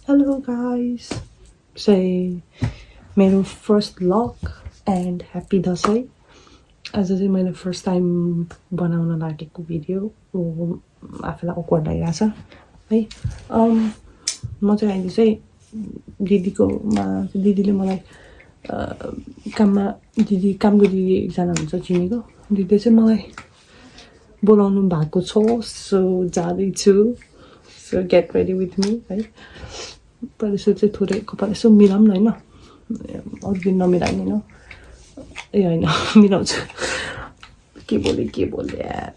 Hello guys. Say मेरो first vlog and happy Dashain. आज चाहिँ मैले फर्स्ट टाइम बनाउन लागेको भिडियो हो. आफूलाई awkward लागिरहेछ है. म चाहिँ अहिले चाहिँ दिदीले मलाई कामको दिदी एकजना हुन्छ चिनेको. दिदीले चाहिँ मलाई बोलाउनु भएको छ. सो जाँदैछु. So get ready with me है. पर यसो चाहिँ थोरै कपाल यसो मिलाऊँ न होइन. अरू दिन नमिलाइने न. ए होइन मिलाउँछु. के बोले यार.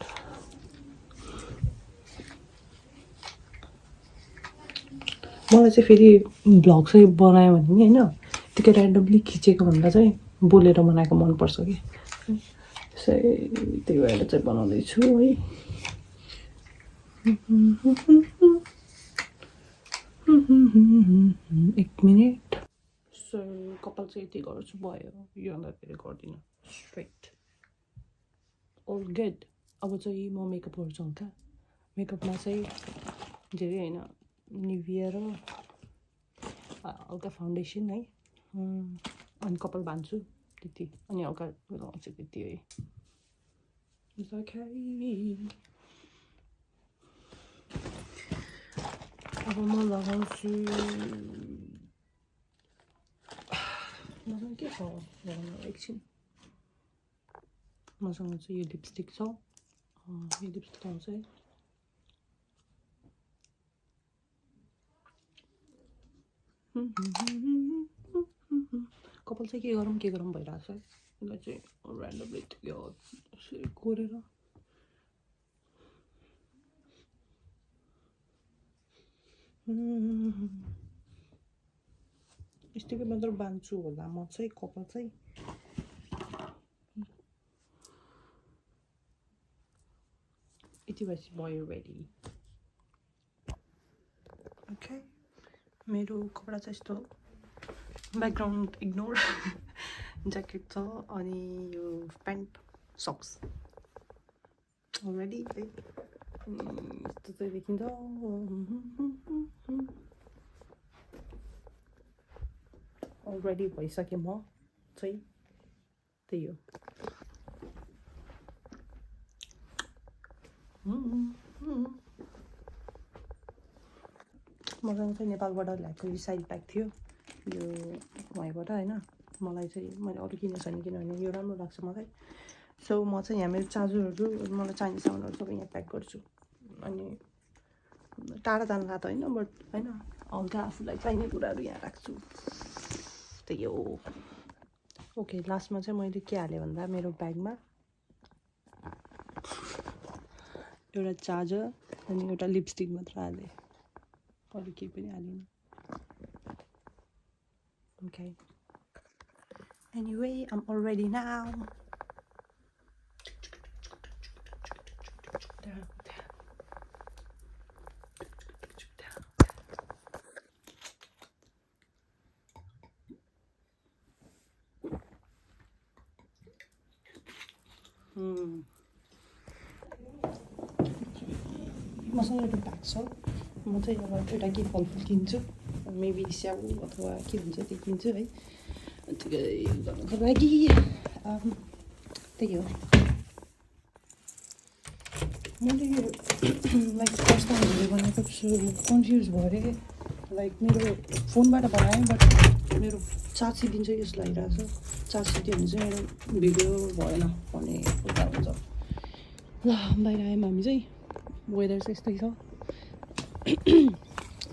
मलाई चाहिँ फेरि भ्लग चाहिँ बनायो भने नि होइन त्यतिकै ऱ्यान्डमली खिचेको भन्दा चाहिँ बोलेर बनाएको मनपर्छ कि. त्यही भएर चाहिँ बनाउँदैछु है. एक मिनट. सो कपाल चाहिँ यति गर्छु भयो. योभन्दा धेरै गर्दिनँ. स्ट्रेट ओल गुड. अब चाहिँ म मेकअप गर्छु हल्का. मेकअपमा चाहिँ धेरै होइन निभिया र हल्का फाउन्डेसन है. अनि कपाल बान्छु त्यति. अनि हल्का लगाउँछु त्यति है. अब म लगाउँछु. मसँग के छ लगाउनु एकछिन. मसँग चाहिँ यो लिपस्टिक छ. यो लिपस्टिक आउँछ है. कपाल चाहिँ के गरौँ भइरहेछ है. यसलाई चाहिँ ऱ्यान्डमली कोरेर यस्तोकै मात्र बान्छु होला म चाहिँ कपाल चाहिँ. यति भएपछि भयो रेडी. ओके. मेरो कपडा चाहिँ यस्तो ब्याकग्राउन्ड इग्नोर. ज्याकेट छ अनि यो प्यान्ट सक्स अलरेडी है. यस्तो चाहिँ देखिन्छ. अलरेडी भइसकेँ म चाहिँ. त्यही हो. मसँग चाहिँ नेपालबाट ल्याएको यो साइड ब्याग थियो. यो वहीँबाट होइन. मलाई चाहिँ मैले अरू किनेको छैन किनभने यो राम्रो लाग्छ मलाई. सो म चाहिँ यहाँ मेरो चार्जरहरू मलाई चाहिने सामानहरू सबै यहाँ प्याक गर्छु. अनि टाढा जानु लाग्दा होइन बट होइन हल्का आफूलाई चाहिने कुराहरू यहाँ राख्छु. त्यही हो. ओके. लास्टमा चाहिँ मैले के हालेँ भन्दा मेरो ब्यागमा एउटा चार्जर अनि एउटा लिपस्टिक मात्र हालेँ. अरू केही पनि हालिनँ. Okay. Anyway, I'm all ready now. मसँग एउटा ब्याग छ. म चाहिँ अब एउटा के फलफुल किन्छु. मेबी स्याउ अथवा के भन्छ त्यो किन्छु है. गर्नको लागि त्यही हो. मैले लाइक फर्स्ट टाइम भिडियो बनाएको छु. कन्फ्युज भएँ. लाइक मेरो फोनबाट बनाएँ बट मेरो 4 सिटिङ चाहिँ यस्तो लागिरहेको छ. 4 सिटी भने चाहिँ मेरो भिडियो भएन भन्ने कुरा हुन्छ. ल बाहिर आयौँ हामी चाहिँ. वेदर चाहिँ यस्तै छ.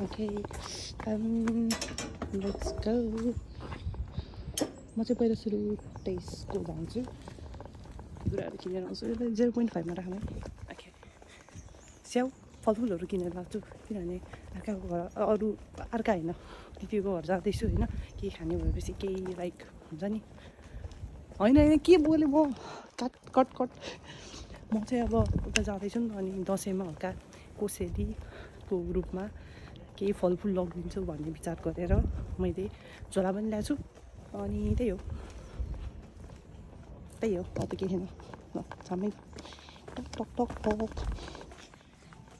ओके. Let's go. म चाहिँ पहिला सुरु टेस्टको जान्छु. कुराहरू किनेर आउँछु. यसलाई 0.5मा राख्नु. ओके. स्याउ फलफुलहरू किनेर लाग्छु किनभने अर्काको घर अर्का होइन दिदीको घर जाँदैछु होइन. केही खाने भएपछि केही लाइक हुन्छ नि. होइन के बोलेँ म. कट. म चाहिँ अब उता जाँदैछु नि त. अनि दसैँमा हल्का कोसेलीको ग्रुपमा केही फलफुल लगिदिन्छु भन्ने विचार गरेर मैले झोला पनि ल्याएको छु. अनि त्यही हो. अरू त केही छैन. ल सामै टक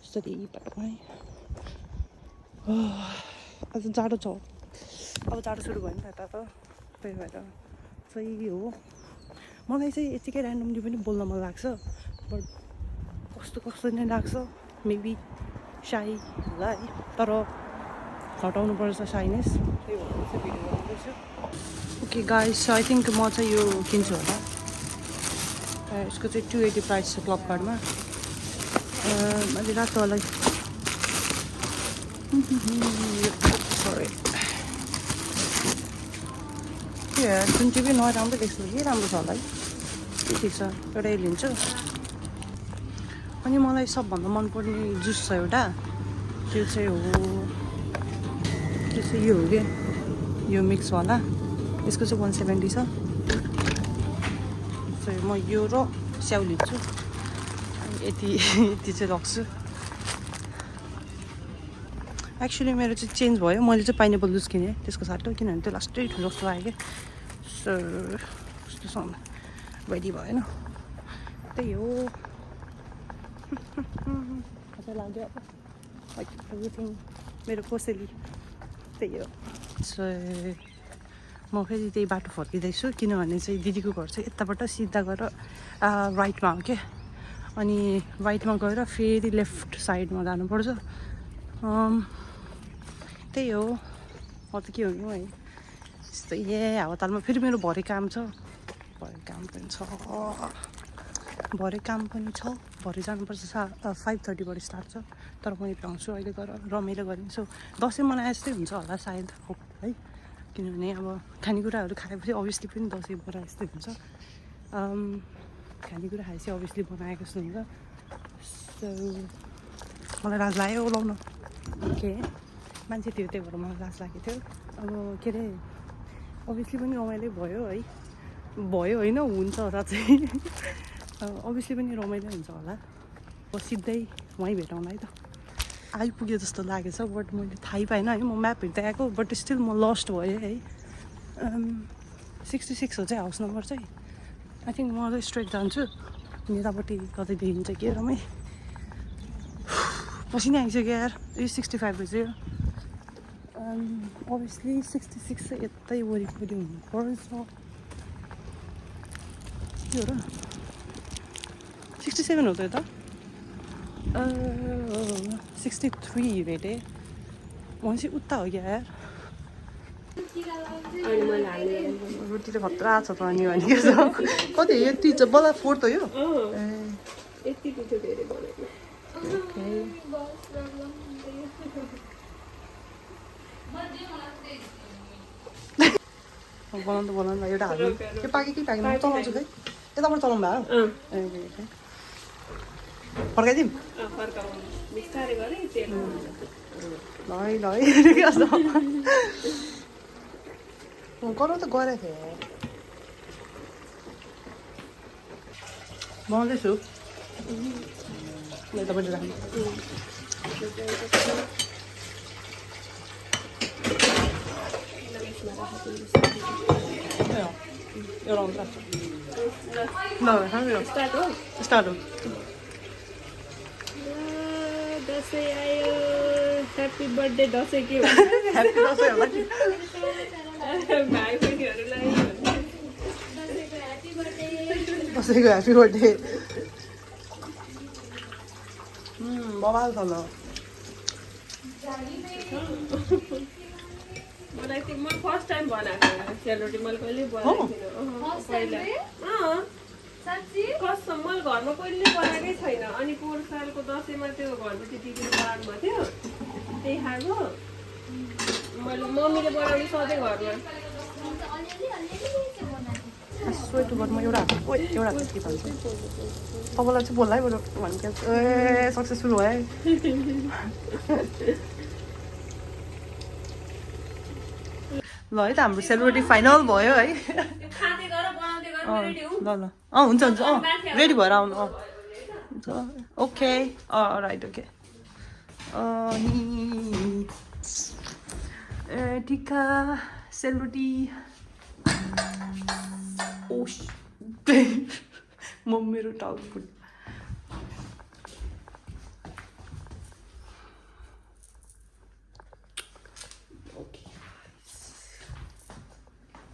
यसरी पटकमै. आज जाडो छ अब जाडो सुरु भयो नि त यता त त्यही भएर चाहिँ हो मलाई चाहिँ यतिकै ऱ्यान्डमली पनि बोल्न मन लाग्छ बट कस्तो कस्तो नै लाग्छ मेबी साईलाई तर हटाउनु पर्छ साइनेस त्यही भएर चाहिँ भिडियो बनाउँदैछु ओके गाइस आई थिङ्क म चाहिँ यो किन्छु होला यसको चाहिँ 280 प्राइस छ फ्लिपकार्टमा मैले रातो होला सरी जुन चाहिँ पनि नराम्रो देख्छु कि राम्रो छ होला है ठिक छ एउटै लिन्छु अनि मलाई सबभन्दा मनपर्ने जुस छ एउटा त्यो चाहिँ हो त्यो चाहिँ यो हो क्या यो मिक्सवाला यसको चाहिँ 170 छ म यो र स्याउ लिन्छु यति चाहिँ राख्छु एक्चुअली मेरो चाहिँ चेन्ज भयो मैले चाहिँ पाइनएप्पल जुस किनेँ त्यसको साटो किनभने त्यो लास्टै ठुलो जस्तो आयो क्या कस्तो रेडी भएन त्यही हो मजा लाग्यो लाइक एभ्रिथिङ मेरो कोसेली त्यही हो सो म फेरि त्यही बाटो फर्किँदैछु किनभने चाहिँ दिदीको घर चाहिँ यताबाट सिधा गएर राइटमा हो क्या अनि राइटमा गएर फेरि लेफ्ट साइडमा जानुपर्छ त्यही हो म त के हो नि है यस्तो हावातालमा फेरि मेरो भरे काम छ भरे काम पनि छ भरे जानुपर्छ 5:30बाट स्टार्ट छ तर म भ्याउँछु अहिले गएर रमाइलो गरिन्छु दसैँ मनाए जस्तै हुन्छ होला सायद होप है किनभने अब खानेकुराहरू खाएपछि अभियसली पनि दसैँ बनाए जस्तै हुन्छ खानेकुरा खाएपछि अभियसली बनाएको जस्तो हुन्छ सो मलाई लाज लाग्यो लाउन के मान्छे थियो त्यही भएर मलाई लाज लागेको थियो अब के अरे अभियसली पनि रमाइलो भयो है भयो होइन हुन्छ र चाहिँ अभियसली पनि रमाइलो हुन्छ होला अब सिधै वहीँ भेटौँला है त आइपुग्यो जस्तो लागेछ बट मैले थाहै पाइनँ है म म्याप हेर्दै आएको बट स्टिल म लस्ट भएँ है 66 हो चाहिँ हाउस नम्बर चाहिँ आई थिङ्क म चाहिँ स्ट्रेट जान्छु यतापट्टि कतै देखिन्छ के रमाइ पसिनै आइसक्यो यार यो 65 बज्यो अभियसली 66 चाहिँ यतै वरिपरि हुनुपर्छ के हो र 67 हो त यता 63 भेटेँ म चाहिँ उता हो क्या यार रोटी त खतरा छ त अनि भनेको छ कति यति छ बल्ल 4th हो यो बनाउनु एउटा हाल्नु त्यो पाके कि पाकेन म चलाउँछु खै यताबाट चलाउनु भयो फर्काइदिउँ ल गरौँ त गरेको थिएँ बनाउँदैछु यतापट्टि राख्नु एउटा स्टार्ट हो दसैँ आयो ह्याप्पी बर्थडे दसैँ के ह्याप्पी दसैँ होला कि भाइ बहिनीहरूलाई दसैँको ह्याप्पी बर्थडे बबाल छ ल मलाई चाहिँ म फर्स्ट टाइम बनाएको सेलरोटी मैले कहिले बनाएको थिइनँ कसम मैले घरमा कहिले बनाएकै छैन अनि पोहोर सालको दसैँमा त्यो घरबेटी दिदीको बारमा थियो त्यही खाएको मैले मम्मीले बनाउने सधैँ घरमा स्वेटर गर्नु एउटा के भन्छ तपाईँलाई चाहिँ बोल्ला है बरु भनेको ए सक्सेसफुल भयो ल है त हाम्रो सेलिब्रेटी फाइनल भयो है ल ल हुन्छ रेडी भएर आउनु हुन्छ ओके राइट ओके टिका सेलिब्रेटी म मेरो टाउको फुट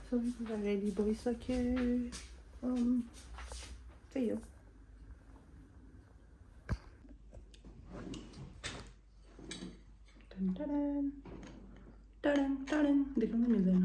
सबै कुरा रेडी भइसक्यो त्यही हो देख्नु पनि मिल्दैन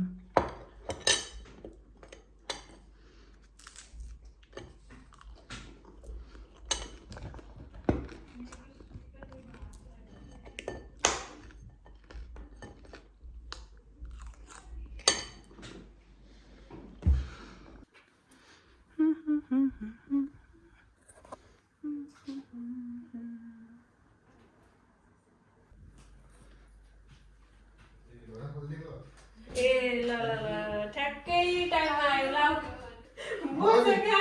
ए ल ल ल ठ्याक्कै टाइममा आयो ल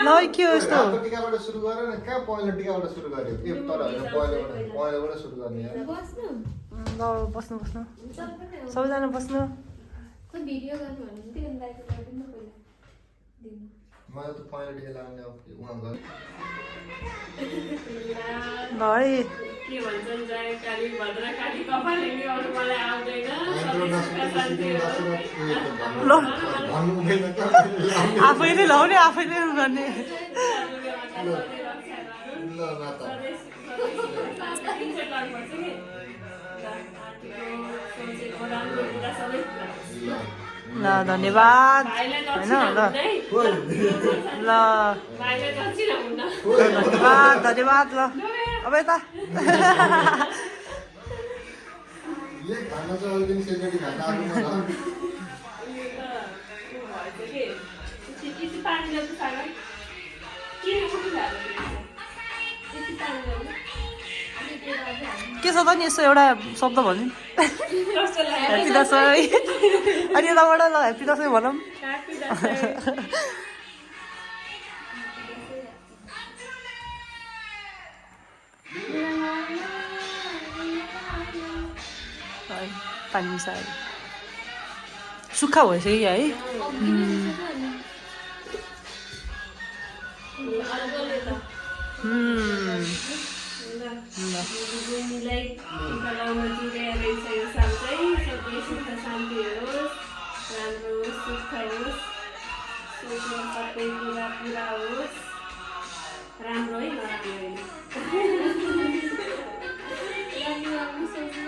ल के हो यस्तो टिकाबाट सुरु गरेर न कहाँ पहिलो टिकाबाट सुरु गर्यो ए तर पहिलोबाट सुरु गर्ने यार ल बस्नु सबैजना बस्नु भिडियो गर्नु भन्नुहुन्थ्यो अनि दाइको गरिदिनु न पहिला दिनु मलाई त पहिलो टिका लाग्ने उहाँ गरे ल है के भन्छन् जय काली भद्रकाली कपाले नि अरू मलाई आउँदैन सबै शान्ति ल भन्नु हुँदैन आफैले लाउने आफैले गर्ने ल माता ल धन्यवाद होइन ल ल धन्यवाद ल अब यता ये खाना चाहिँ अलिकति सेलरोटी खान आएको मलाई के छ त नि यसो एउटा शब्द भन्नु ह्याप्पी दसैँ अनि यताबाट ल ह्याप्पी दसैँ भनौँ पानी मिसाएर सुक्खा भइसक्यो है भूमिलाई टिका लाउन जुरेर यो साल चाहिँ सबै सुख शान्ति होस् राम्रो होस् सुख होस् सोच्नु सबै कुरा पुरा होस् राम्रो है नराम्रो राम्रो सोच्नु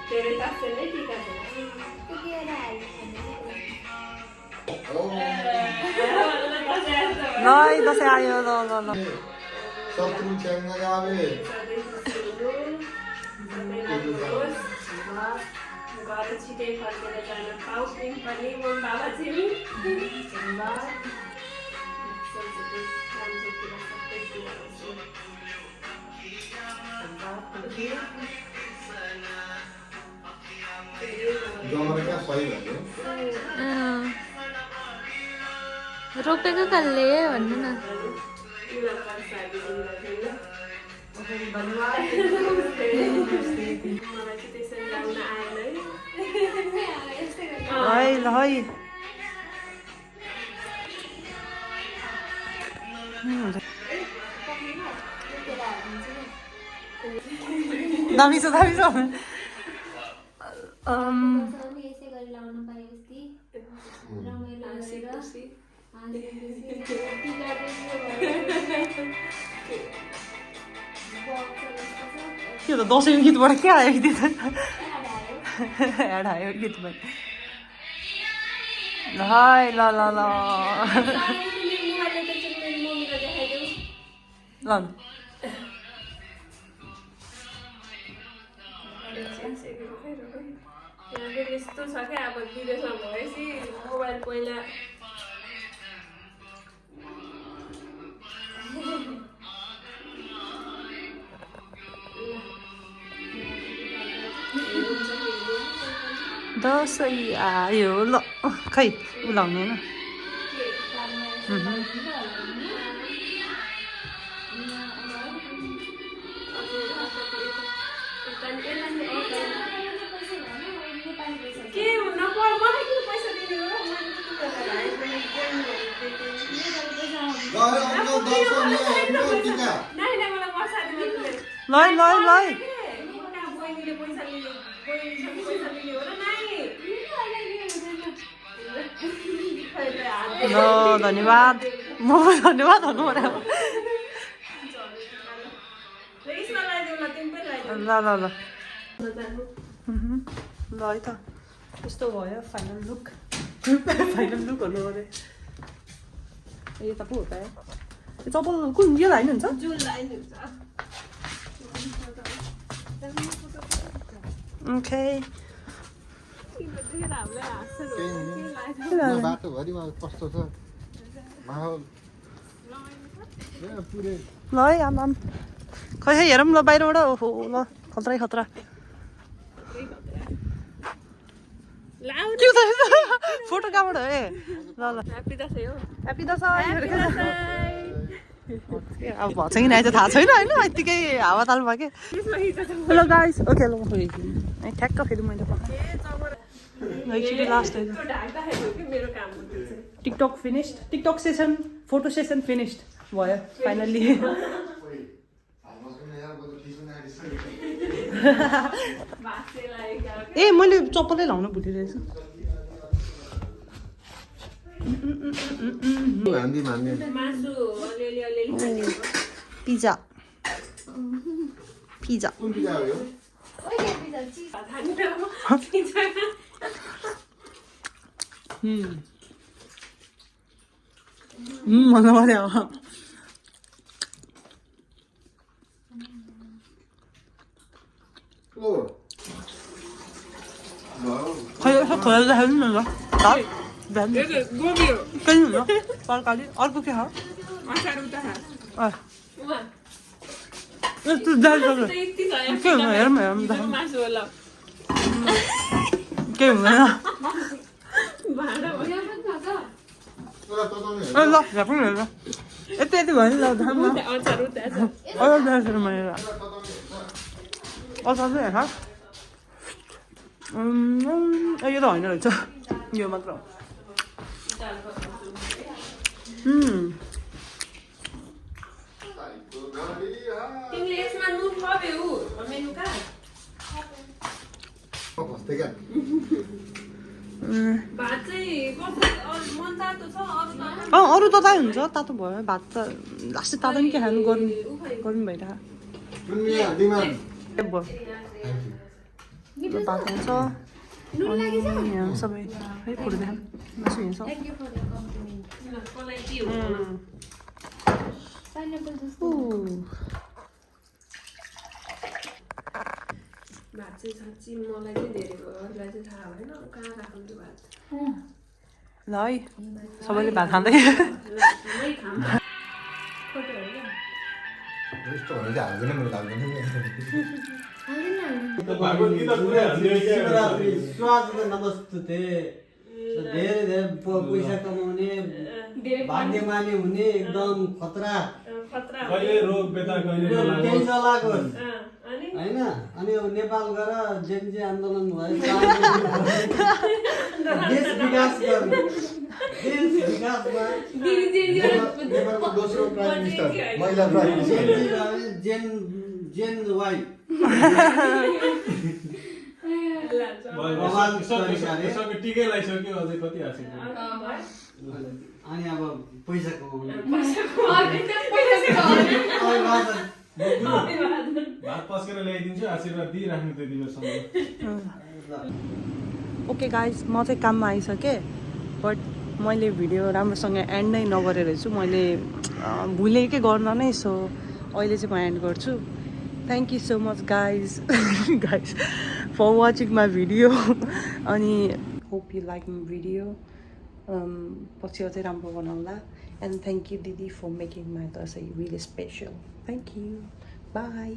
तेरे तासे नै टिका छ ल दसैँ आयो ल ल ल शत्रु च्याङ्ग जावे घर छिटै फर्केर जान पाउँ पनि म बाबा चाहिँ जमरा क्या सही भन्यो रोपेको कसले भन्नु न है ल है दामी छ यसै गरी लाउन पाएपछि रमाइलो त्यो त दसैँको गीतबाट क्या आयो त्यो त एड आयो गीतबाट ल है ल ल ल ल यस्तो छ क्या अब विदेशमा भएपछि मोबाइल पहिला दसैँ आयो ल खै उलाउने होइन ल ल ल धन्यवाद म धन्यवाद भन्नु पर्यो यसमा लगाइदेऊ ल तिमी पनि लगाइदेऊ ल ल ल ल है त यस्तो भयो फाइनल लुक भन्नु पर्यो ए त पो हो त चप्पल कुन यो लाइन हुन्छ जुन लाइन हुन्छ ओके बाटोभरिमा कस्तो छ माहौल पुरै ल है आमाम खै है हेरौँ ल बाहिरबाट ओहो ल खतरा खतरा के फोटो कहाँबाट ए ल ल ह्याप्पी दसैँ हो ह्याप्पी दसैँ अब भन्छ कि नै थाहा छैन होइन यत्तिकै हावा तालमा के हेलो गाइस ओके ल ठ्याक्क फेरि मैले लास्ट मेरो काम हुन्छ TikTok finished TikTok session photo session finished भयो फाइनल्ली ए मैले चप्पलै लाउनु भुलिरहेछु मासु अलिअलि अलिअलि पिज्जा पिज्जा कुन पिज्जा हो यो मजा पऱ्यो खै खोला देखाउनु न ल गोबी हो केही हुन्न तरकारी अर्को के छ अचार उता यस्तो जान्छ के हुन्न हेरौँ हेरौँ मासु होला केही हुँदैन ल हेर्नु हेर यति यति भयो नि ल अचार उता मैले अचार चाहिँ हेर यो त होइन रहेछ यो मात्र हो तिमीले यसमा नुन थप्यौ मेनु का भात चाहिँ मन तातो छ अरू त तातो हुन्छ तातो भयो भात त लास्टै तातो नि के खानु गर्नु भइरहेको भात हुन्छ यहाँ सबै है फोटो देखा मासु हिँड्छ भात चाहिँ साँच्ची मलाई चाहिँ धेरै भयो अरूलाई चाहिँ थाहा भएन कहाँ राख्नु त्यो भात ल है सबैले भात खाँदै स्वागत नमस्ते धेरै धेरै पैसा कमाउने भाग्यमानी हुने एकदम खतरा केही नलागोस् होइन अनि अब नेपाल गएर जेनजी आन्दोलन भयो देश विकास गर्नु देश विकासमा नेपालको दोस्रो प्राइम मिनिस्टर महिला प्राइम मिनिस्टर जेन वाइ टिकै लगाइसक्यो अझै कति हाँसेको अनि अब पैसा कमाउने भात पस्केर ल्याइदिन्छु आशीर्वाद दिइराख्नु त्यो दिवससम्म ओके गाइस म चाहिँ काममा आइसकेँ बट मैले भिडियो राम्रोसँग एन्ड नै नगरेर रहेछु मैले भुलेँ के गर्न नै सो अहिले चाहिँ म एन्ड गर्छु thank you so much guys guys for watching my video अनि hope you like my video पछि अझै राम्रो बनाउँला एन्ड थ्याङ्क यू दिदी for making my Dashain really special thank you by